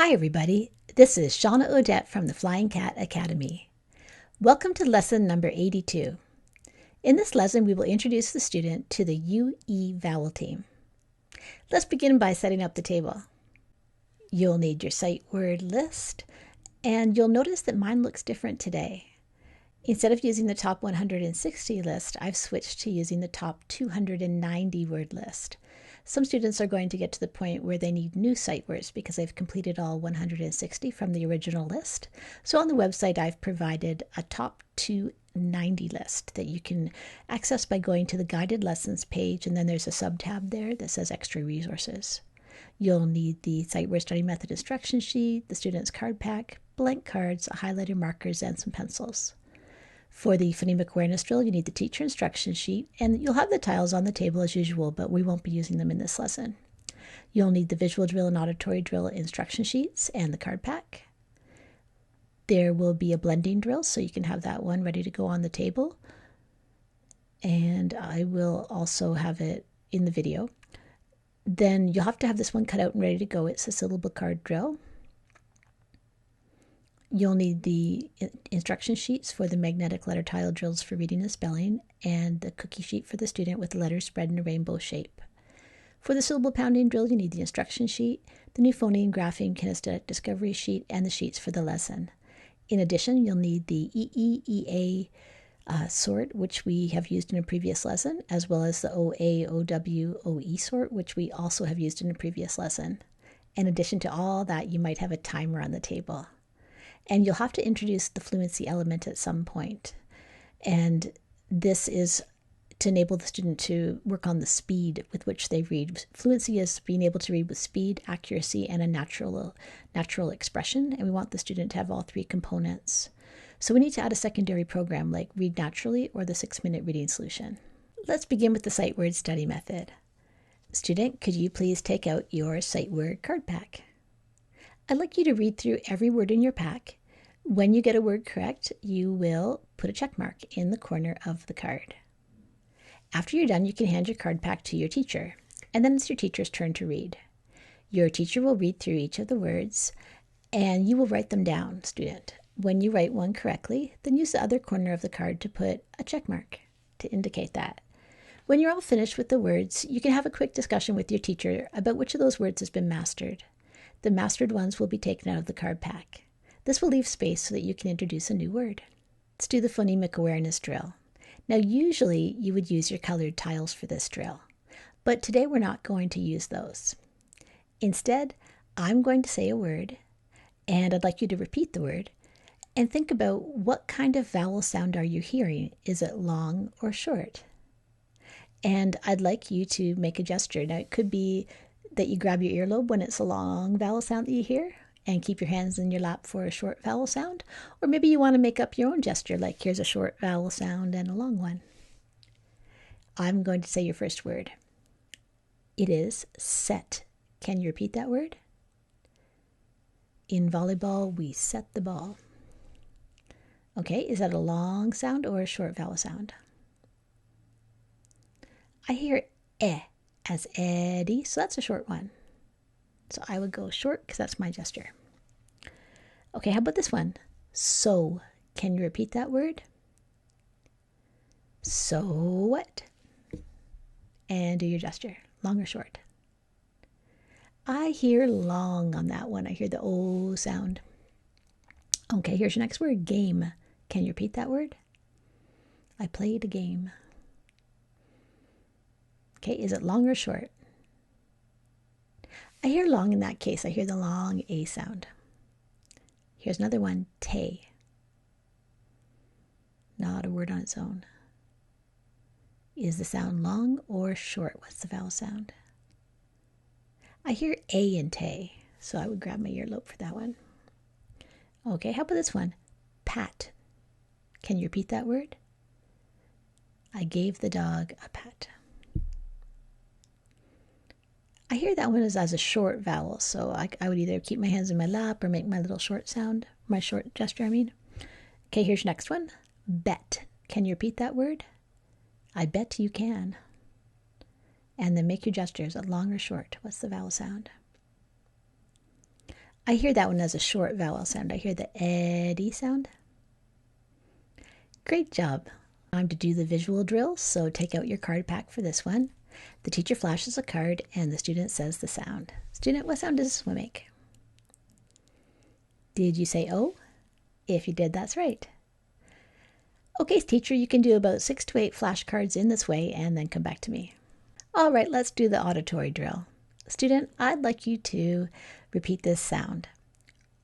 Hi everybody, this is Shawna Odette from the Flying Cat Academy. Welcome to lesson number 82. In this lesson, we will introduce the student to the UE Vowel Team. Let's begin by setting up the table. You'll need your sight word list, and you'll notice that mine looks different today. Instead of using the top 160 list, I've switched to using the top 290 word list. Some students are going to get to the point where they need new sight words because they've completed all 160 from the original list. So on the website, I've provided a top 290 list that you can access by going to the guided lessons page, and then there's a sub-tab there that says extra resources. You'll need the sight word study method instruction sheet, the student's card pack, blank cards, highlighter markers, and some pencils. For the phonemic awareness drill, you need the teacher instruction sheet, and you'll have the tiles on the table as usual, but we won't be using them in this lesson. You'll need the visual drill and auditory drill instruction sheets and the card pack. There will be a blending drill, so you can have that one ready to go on the table. And I will also have it in the video. Then you'll have to have this one cut out and ready to go. It's a syllable card drill. You'll need the instruction sheets for the magnetic letter tile drills for reading and spelling, and the cookie sheet for the student with the letters spread in a rainbow shape. For the syllable pounding drill, you need the instruction sheet, the new phoneme graphing kinesthetic discovery sheet, and the sheets for the lesson. In addition, you'll need the EEEA sort, which we have used in a previous lesson, as well as the OA, OW, OE sort, which we also have used in a previous lesson. In addition to all that, you might have a timer on the table. And you'll have to introduce the fluency element at some point. And this is to enable the student to work on the speed with which they read. Fluency is being able to read with speed, accuracy, and a natural expression. And we want the student to have all three components. So we need to add a secondary program like Read Naturally or the 6-minute reading solution. Let's begin with the sight word study method. Student, could you please take out your sight word card pack? I'd like you to read through every word in your pack. When you get a word correct, you will put a check mark in the corner of the card. After you're done, you can hand your card pack to your teacher, and then it's your teacher's turn to read. Your teacher will read through each of the words, and you will write them down, student. When you write one correctly, then use the other corner of the card to put a check mark to indicate that. When you're all finished with the words, you can have a quick discussion with your teacher about which of those words has been mastered. The mastered ones will be taken out of the card pack. This will leave space so that you can introduce a new word. Let's do the phonemic awareness drill. Now, usually you would use your colored tiles for this drill, but today we're not going to use those. Instead, I'm going to say a word, and I'd like you to repeat the word, and think about what kind of vowel sound are you hearing? Is it long or short? And I'd like you to make a gesture. Now, it could be that you grab your earlobe when it's a long vowel sound that you hear and keep your hands in your lap for a short vowel sound. Or maybe you want to make up your own gesture, like here's a short vowel sound and a long one. I'm going to say your first word. It is set. Can you repeat that word? In volleyball, we set the ball. Okay, is that a long sound or a short vowel sound? I hear eh as Eddie, so that's a short one. So I would go short because that's my gesture. Okay, how about this one? So, can you repeat that word? So what? And do your gesture, long or short. I hear long on that one. I hear the O sound. Okay, here's your next word, game. Can you repeat that word? I played a game. Okay, is it long or short? I hear long in that case. I hear the long A sound. Here's another one, tay. Not a word on its own. Is the sound long or short? What's the vowel sound? I hear A in tay, so I would grab my earlobe for that one. Okay, how about this one? Pat. Can you repeat that word? I gave the dog a pat. I hear that one as a short vowel, so I would either keep my hands in my lap or make my little short sound, my short gesture, I mean. Okay, here's your next one. Bet. Can you repeat that word? I bet you can. And then make your gestures, long or short. What's the vowel sound? I hear that one as a short vowel sound. I hear the eddy sound. Great job. Time to do the visual drill, so take out your card pack for this one. The teacher flashes a card and the student says the sound. Student, what sound does this one make? Did you say O? If you did, that's right. Okay, teacher, you can do about 6 to 8 flashcards in this way and then come back to me. All right, let's do the auditory drill. Student, I'd like you to repeat this sound.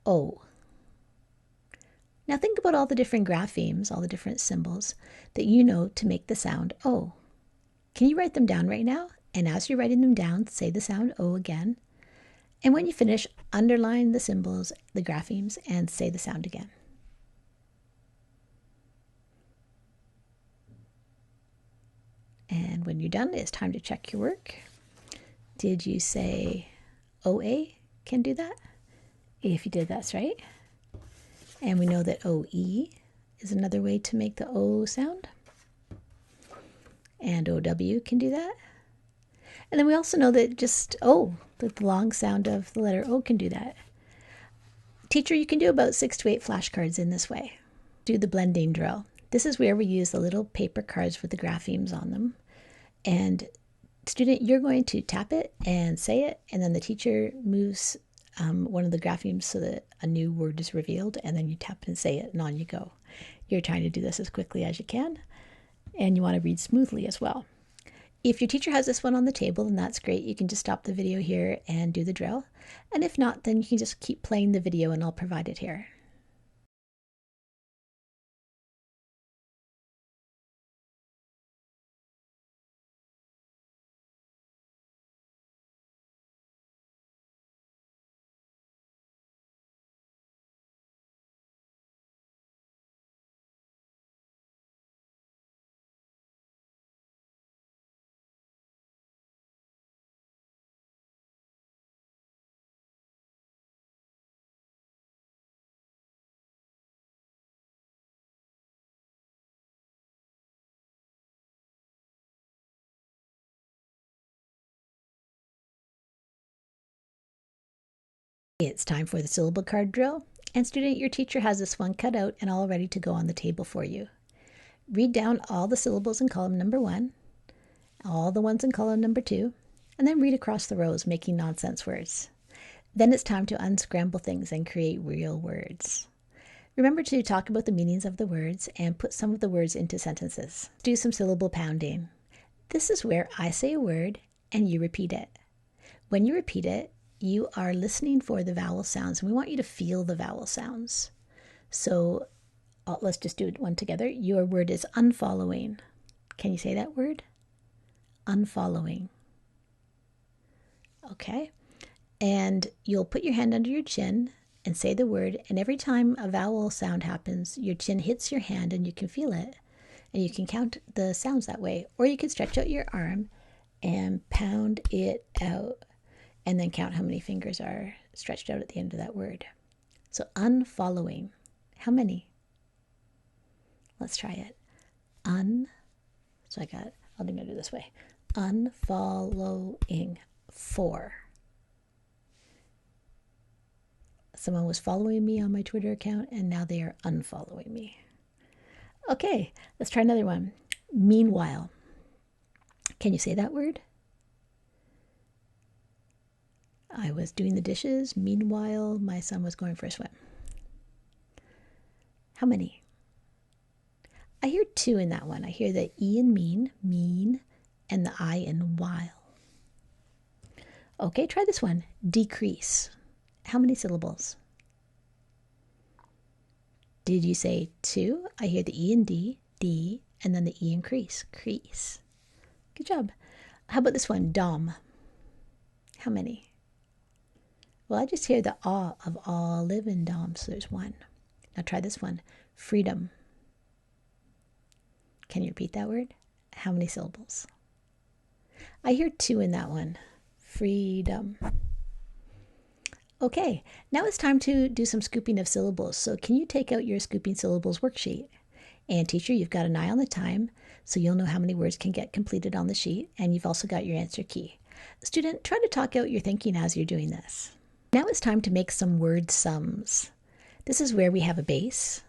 O. Now think about all the different graphemes, all the different symbols that you know to make the sound O. Can you write them down right now? And as you're writing them down, say the sound O again. And when you finish, underline the symbols, the graphemes, and say the sound again. And when you're done, it's time to check your work. Did you say OA can do that? If you did, that's right. And we know that OE is another way to make the O sound. And OW can do that. And then we also know that just O, that the long sound of the letter O can do that. Teacher, you can do about 6 to 8 flashcards in this way. Do the blending drill. This is where we use the little paper cards with the graphemes on them. And student, you're going to tap it and say it, and then the teacher moves one of the graphemes so that a new word is revealed, and then you tap it and say it, and on you go. You're trying to do this as quickly as you can, and you want to read smoothly as well. If your teacher has this one on the table, then that's great. You can just stop the video here and do the drill. And if not, then you can just keep playing the video and I'll provide it here. It's time for the syllable card drill. And student, your teacher has this one cut out and all ready to go on the table for you. Read down all the syllables in column number 1, all the ones in column number 2, and then read across the rows, making nonsense words. Then it's time to unscramble things and create real words. Remember to talk about the meanings of the words and put some of the words into sentences. Do some syllable pounding. This is where I say a word and you repeat it. When you repeat it, you are listening for the vowel sounds, and we want you to feel the vowel sounds. So let's just do one together. Your word is unfollowing. Can you say that word? Unfollowing. Okay. And you'll put your hand under your chin and say the word, and every time a vowel sound happens, your chin hits your hand and you can feel it. And you can count the sounds that way. Or you can stretch out your arm and pound it out. And then count how many fingers are stretched out at the end of that word. So unfollowing. How many? Let's try it. So I'm going to do this way. Unfollowing. 4. Someone was following me on my Twitter account, and now they are unfollowing me. Okay, let's try another one. Meanwhile. Can you say that word? I was doing the dishes. Meanwhile, my son was going for a swim. How many? I hear 2 in that one. I hear the E in mean, and the I in while. Okay, try this one. Decrease. How many syllables? Did you say 2? I hear the E in D, and then the E in crease. Good job. How about this one? Dom. How many? Well, I just hear the ah of olive and dom, so there's 1. Now try this one. Freedom. Can you repeat that word? How many syllables? I hear 2 in that one. Freedom. Okay, now it's time to do some scooping of syllables. So can you take out your scooping syllables worksheet? And teacher, you've got an eye on the time, so you'll know how many words can get completed on the sheet, and you've also got your answer key. Student, try to talk out your thinking as you're doing this. Now it's time to make some word sums. This is where we have a base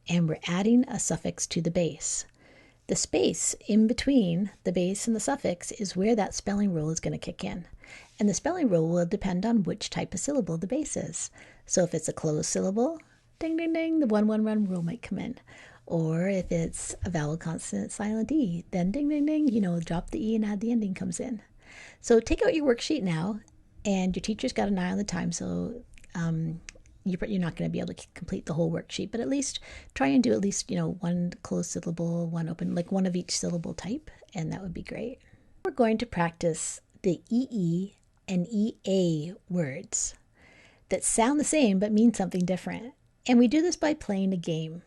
and we're adding a suffix to the base. The space in between the base and the suffix is where that spelling rule is going to kick in. And the spelling rule will depend on which type of syllable the base is. So if it's a closed syllable, ding, ding, ding, the 1-1-1 rule might come in. Or if it's a vowel consonant silent E, then ding, ding, ding, drop the E and add the ending comes in. So take out your worksheet now, and your teacher's got an eye on the time, so you're not going to be able to complete the whole worksheet, but at least try and do at least, one closed syllable, one open, like one of each syllable type, and that would be great. We're going to practice the EE and EA words that sound the same but mean something different. And we do this by playing a game.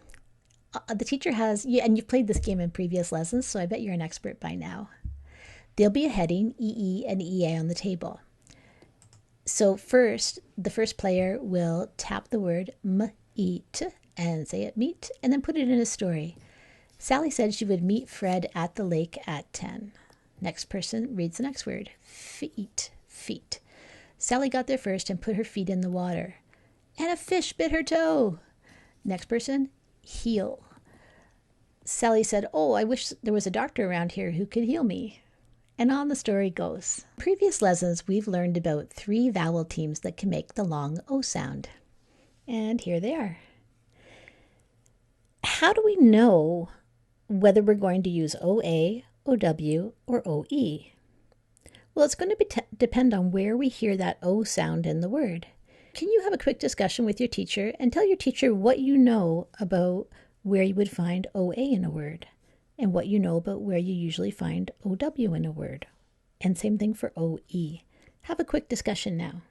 The teacher has, and you've played this game in previous lessons, so I bet you're an expert by now. There'll be a heading, EE and EA, on the table. So first, the first player will tap the word meet and say it meet, and then put it in a story. Sally said she would meet Fred at the lake at 10. Next person reads the next word, feet, feet. Sally got there first and put her feet in the water. And a fish bit her toe. Next person, heel. Sally said, oh, I wish there was a doctor around here who could heal me. And on the story goes. In previous lessons, we've learned about 3 vowel teams that can make the long O sound. And here they are. How do we know whether we're going to use OA, OW, or OE? Well, it's going to depend on where we hear that O sound in the word. Can you have a quick discussion with your teacher and tell your teacher what you know about where you would find OA in a word, and what you know about where you usually find OW in a word? And same thing for OE. Have a quick discussion now.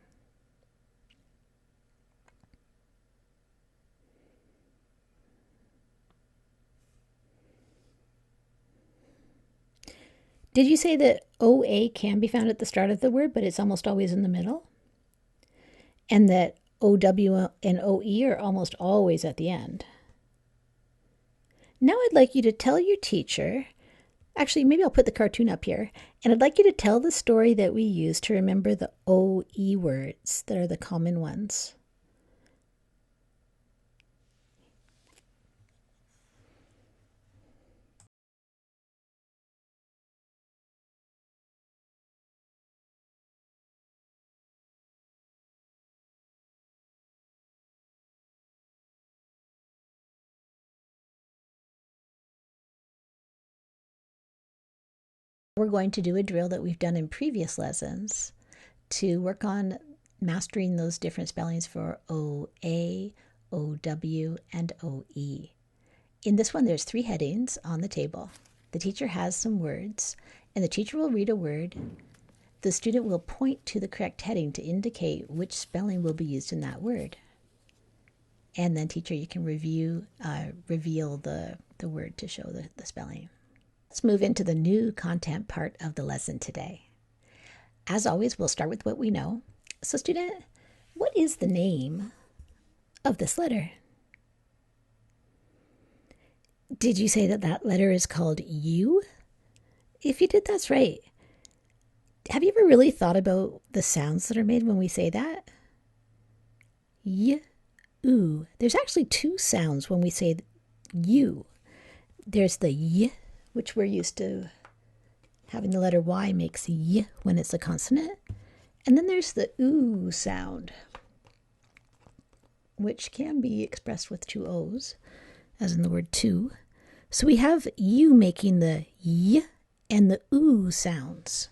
Did you say that OA can be found at the start of the word, but it's almost always in the middle? And that OW and OE are almost always at the end? Now I'd like you to tell your teacher, actually maybe I'll put the cartoon up here, and I'd like you to tell the story that we use to remember the OE words that are the common ones. We're going to do a drill that we've done in previous lessons to work on mastering those different spellings for OA, OW, and OE. In this one, there's 3 headings on the table. The teacher has some words, and the teacher will read a word. The student will point to the correct heading to indicate which spelling will be used in that word. And then, teacher, you can reveal the word to show the spelling. Let's move into the new content part of the lesson today. As always, we'll start with what we know. So, student, what is the name of this letter? Did you say that that letter is called U? If you did, that's right. Have you ever really thought about the sounds that are made when we say that? Y, oo. There's actually 2 sounds when we say U. There's the Y, which we're used to having the letter Y makes Y when it's a consonant. And then there's the oo sound, which can be expressed with 2 O's, as in the word two. So we have U making the Y and the oo sounds.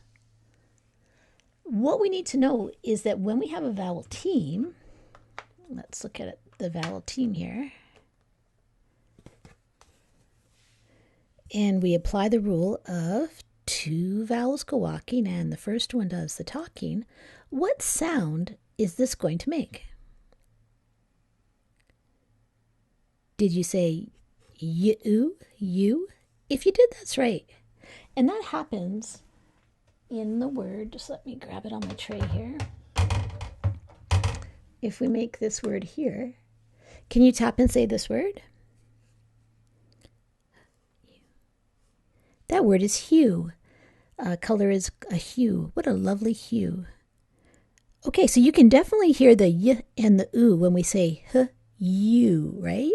What we need to know is that when we have a vowel team, let's look at it, the vowel team here. And we apply the rule of 2 vowels go walking and the first one does the talking. What sound is this going to make? Did you say you? You? If you did, that's right. And that happens in the word, just let me grab it on my tray here. If we make this word here, can you tap and say this word? That word is hue. Color is a hue. What a lovely hue. Okay, so you can definitely hear the y and the oo when we say h, you, right?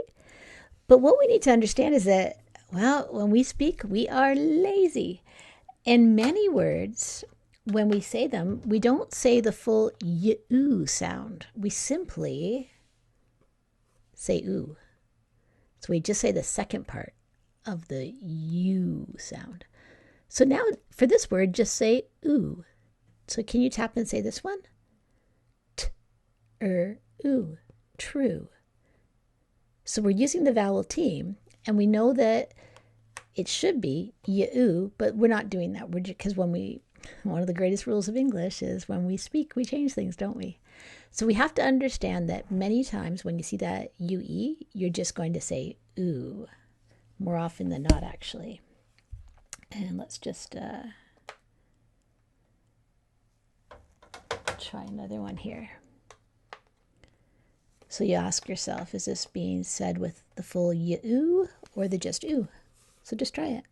But what we need to understand is that, well, when we speak, we are lazy. And many words, when we say them, we don't say the full y-oo sound. We simply say oo. So we just say the second part of the you sound. So now for this word, just say oo. So can you tap and say this one? Ooh, true. So we're using the vowel team, and we know that it should be you, but we're not doing that. We're because one of the greatest rules of English is when we speak, we change things, don't we? So we have to understand that many times when you see that ue, you're just going to say ooh, more often than not, actually. And let's just try another one here. So you ask yourself, is this being said with the full you or the just ooh? So just try it.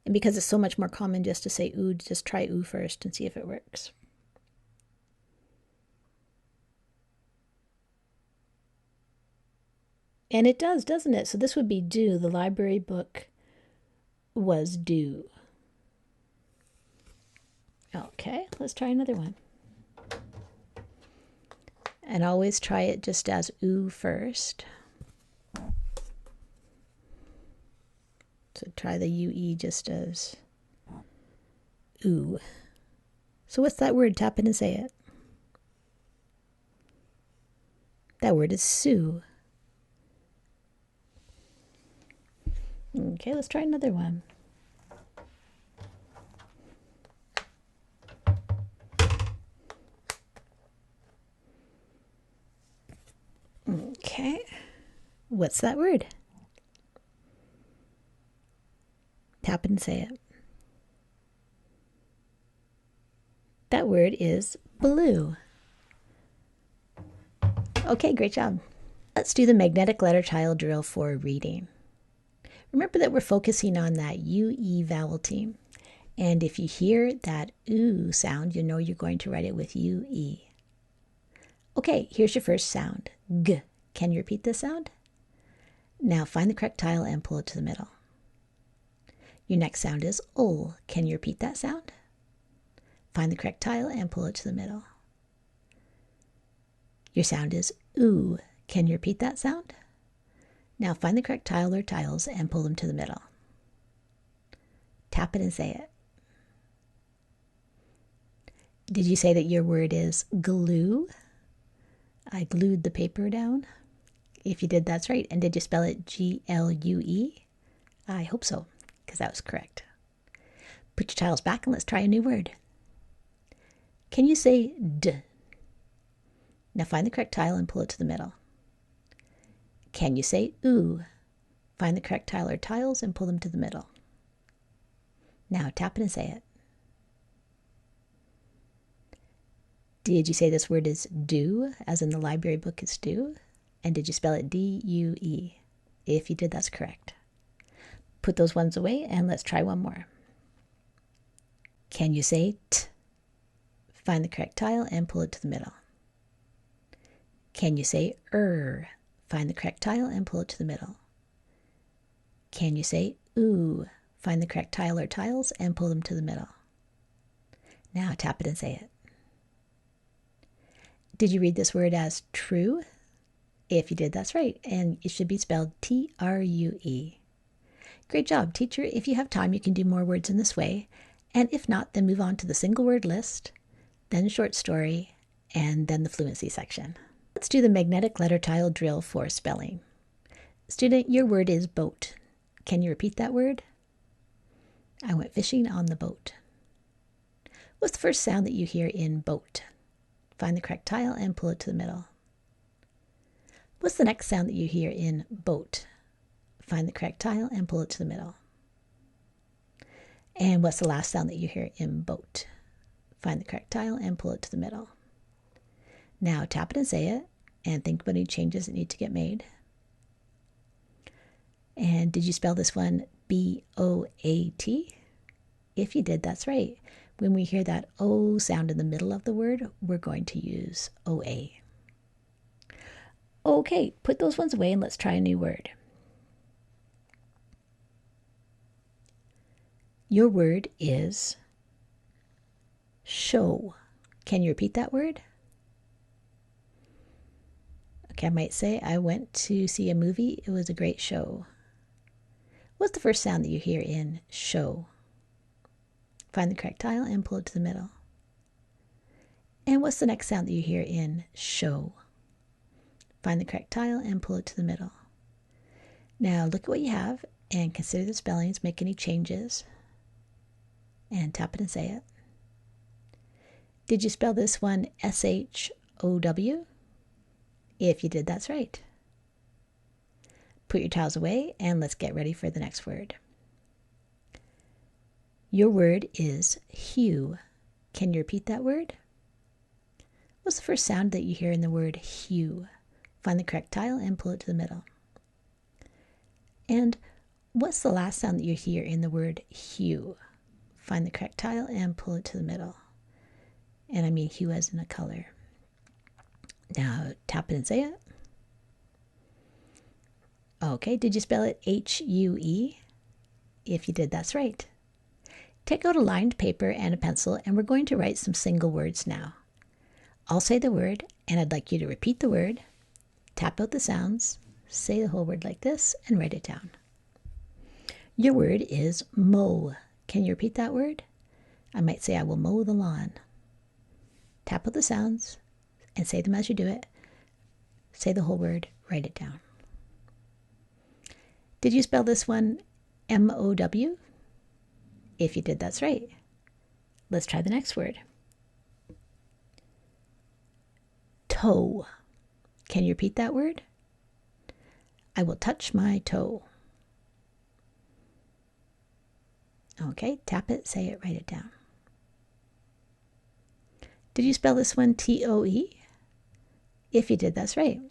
And because it's so much more common just to say ooh, just try ooh first and see if it works. And it does, doesn't it? So this would be do. The library book was do. Okay, let's try another one. And always try it just as ooh first. So try the UE just as ooh. So what's that word? Tap in and say it. That word is sue. Okay, let's try another one. Okay, what's that word? Tap and say it. That word is blue. Okay, great job. Let's do the magnetic letter tile drill for reading. Remember that we're focusing on that UE vowel team. And if you hear that oo sound, you know you're going to write it with UE. Okay, here's your first sound, g. Can you repeat this sound? Now find the correct tile and pull it to the middle. Your next sound is ol. Can you repeat that sound? Find the correct tile and pull it to the middle. Your sound is oo. Can you repeat that sound? Now find the correct tile or tiles and pull them to the middle. Tap it and say it. Did you say that your word is glue? I glued the paper down. If you did, that's right. And did you spell it Glue? I hope so, because that was correct. Put your tiles back and let's try a new word. Can you say d? Now find the correct tile and pull it to the middle. Can you say ooh? Find the correct tile or tiles and pull them to the middle. Now tap it and say it. Did you say this word is do, as in the library book is do? And did you spell it D-U-E? If you did, that's correct. Put those ones away and let's try one more. Can you say t? Find the correct tile and pull it to the middle. Can you say Find the correct tile and pull it to the middle. Can you say ooh? Find the correct tile or tiles and pull them to the middle. Now tap it and say it. Did you read this word as true? If you did, that's right. And it should be spelled T-R-U-E. Great job, teacher. If you have time, you can do more words in this way. And if not, then move on to the single word list, then short story, and then the fluency section. Let's do the magnetic letter tile drill for spelling. Student, your word is boat. Can you repeat that word? I went fishing on the boat. What's the first sound that you hear in boat? Find the correct tile and pull it to the middle. What's the next sound that you hear in boat? Find the correct tile and pull it to the middle. And what's the last sound that you hear in boat? Find the correct tile and pull it to the middle. Now tap it and say it, and think about any changes that need to get made. And did you spell this one B-O-A-T? If you did, that's right. When we hear that O sound in the middle of the word, we're going to use OA. Okay, put those ones away and let's try a new word. Your word is show. Can you repeat that word? Okay, I might say, I went to see a movie. It was a great show. What's the first sound that you hear in show? Find the correct tile and pull it to the middle. And what's the next sound that you hear in show? Find the correct tile and pull it to the middle. Now look at what you have and consider the spellings, make any changes, and tap it and say it. Did you spell this one S-H-O-W? If you did, that's right. Put your tiles away and let's get ready for the next word. Your word is hue. Can you repeat that word? What's the first sound that you hear in the word hue? Find the correct tile and pull it to the middle. And what's the last sound that you hear in the word hue? Find the correct tile and pull it to the middle. And I mean hue as in a color. Now tap it and say it. Okay, did you spell it H-U-E? If you did, that's right. Take out a lined paper and a pencil and we're going to write some single words now. I'll say the word and I'd like you to repeat the word, tap out the sounds, say the whole word like this and write it down. Your word is mow. Can you repeat that word? I might say I will mow the lawn. Tap out the sounds and say them as you do it. Say the whole word, write it down. Did you spell this one M-O-W? If you did, that's right. Let's try the next word. Toe. Can you repeat that word? I will touch my toe. Okay, tap it, say it, write it down. Did you spell this one T-O-E? If you did, that's right.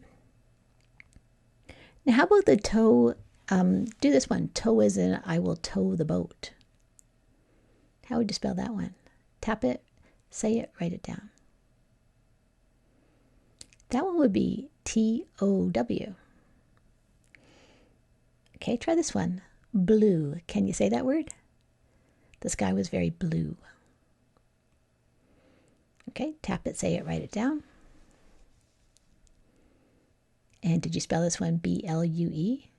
Now, how about the toe? Do this one. Tow as in I will tow the boat. How would you spell that one? Tap it, say it, write it down. That one would be T-O-W. Okay, try this one. Blue. Can you say that word? The sky was very blue. Okay, tap it, say it, write it down. And did you spell this one B-L-U-E?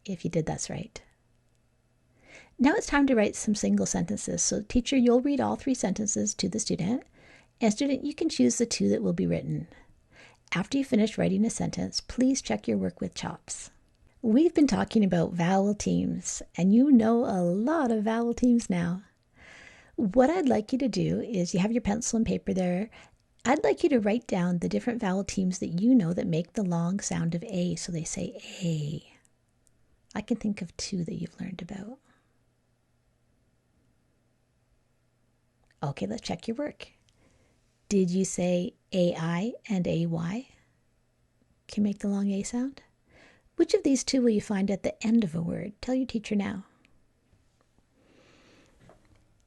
If you did, that's right. Now it's time to write some single sentences. So teacher, you'll read all 3 sentences to the student. And student, you can choose the 2 that will be written. After you finish writing a sentence, please check your work with CHOPS. We've been talking about vowel teams, and you know a lot of vowel teams now. What I'd like you to do is, you have your pencil and paper there. I'd like you to write down the different vowel teams that you know that make the long sound of A. So they say A. I can think of 2 that you've learned about. Okay, let's check your work. Did you say AI and AY can make the long A sound? Which of these 2 will you find at the end of a word? Tell your teacher now.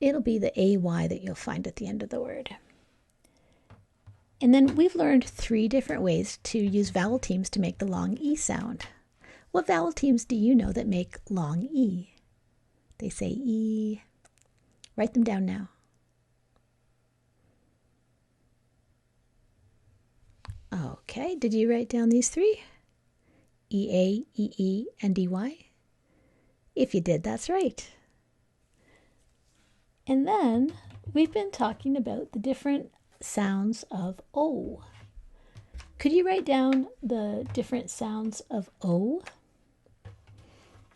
It'll be the AY that you'll find at the end of the word. And then we've learned 3 different ways to use vowel teams to make the long E sound. What vowel teams do you know that make long E? They say E. Write them down now. Okay, did you write down these 3? EA, EE, and EY? If you did, that's right. And then we've been talking about the different sounds of O. Could you write down the different sounds of O?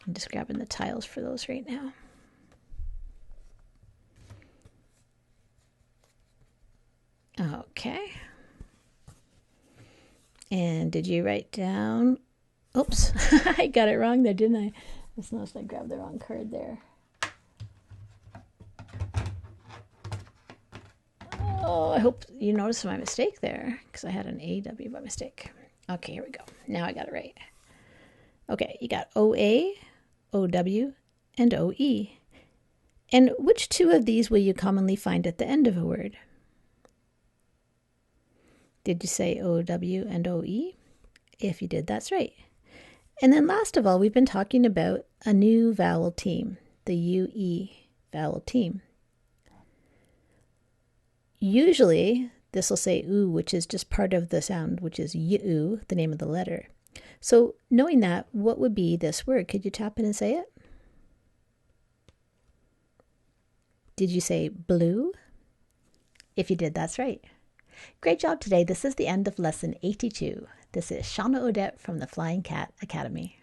I'm just grabbing the tiles for those right now. Okay. And did you write down, oops, I got it wrong there, didn't I? I just noticed I grabbed the wrong card there. Oh, I hope you noticed my mistake there, because I had an AW by mistake. Okay, here we go. Now I got it right. Okay, you got OA, OW, and OE. And which two of these will you commonly find at the end of a word? Did you say OW and OE? If you did, that's right. And then last of all, we've been talking about a new vowel team, the UE vowel team. Usually, this will say oo, which is just part of the sound, which is U, the name of the letter. So knowing that, what would be this word? Could you tap in and say it? Did you say blue? If you did, that's right. Great job today. This is the end of lesson 82. This is Shawna Odette from the Flying Cat Academy.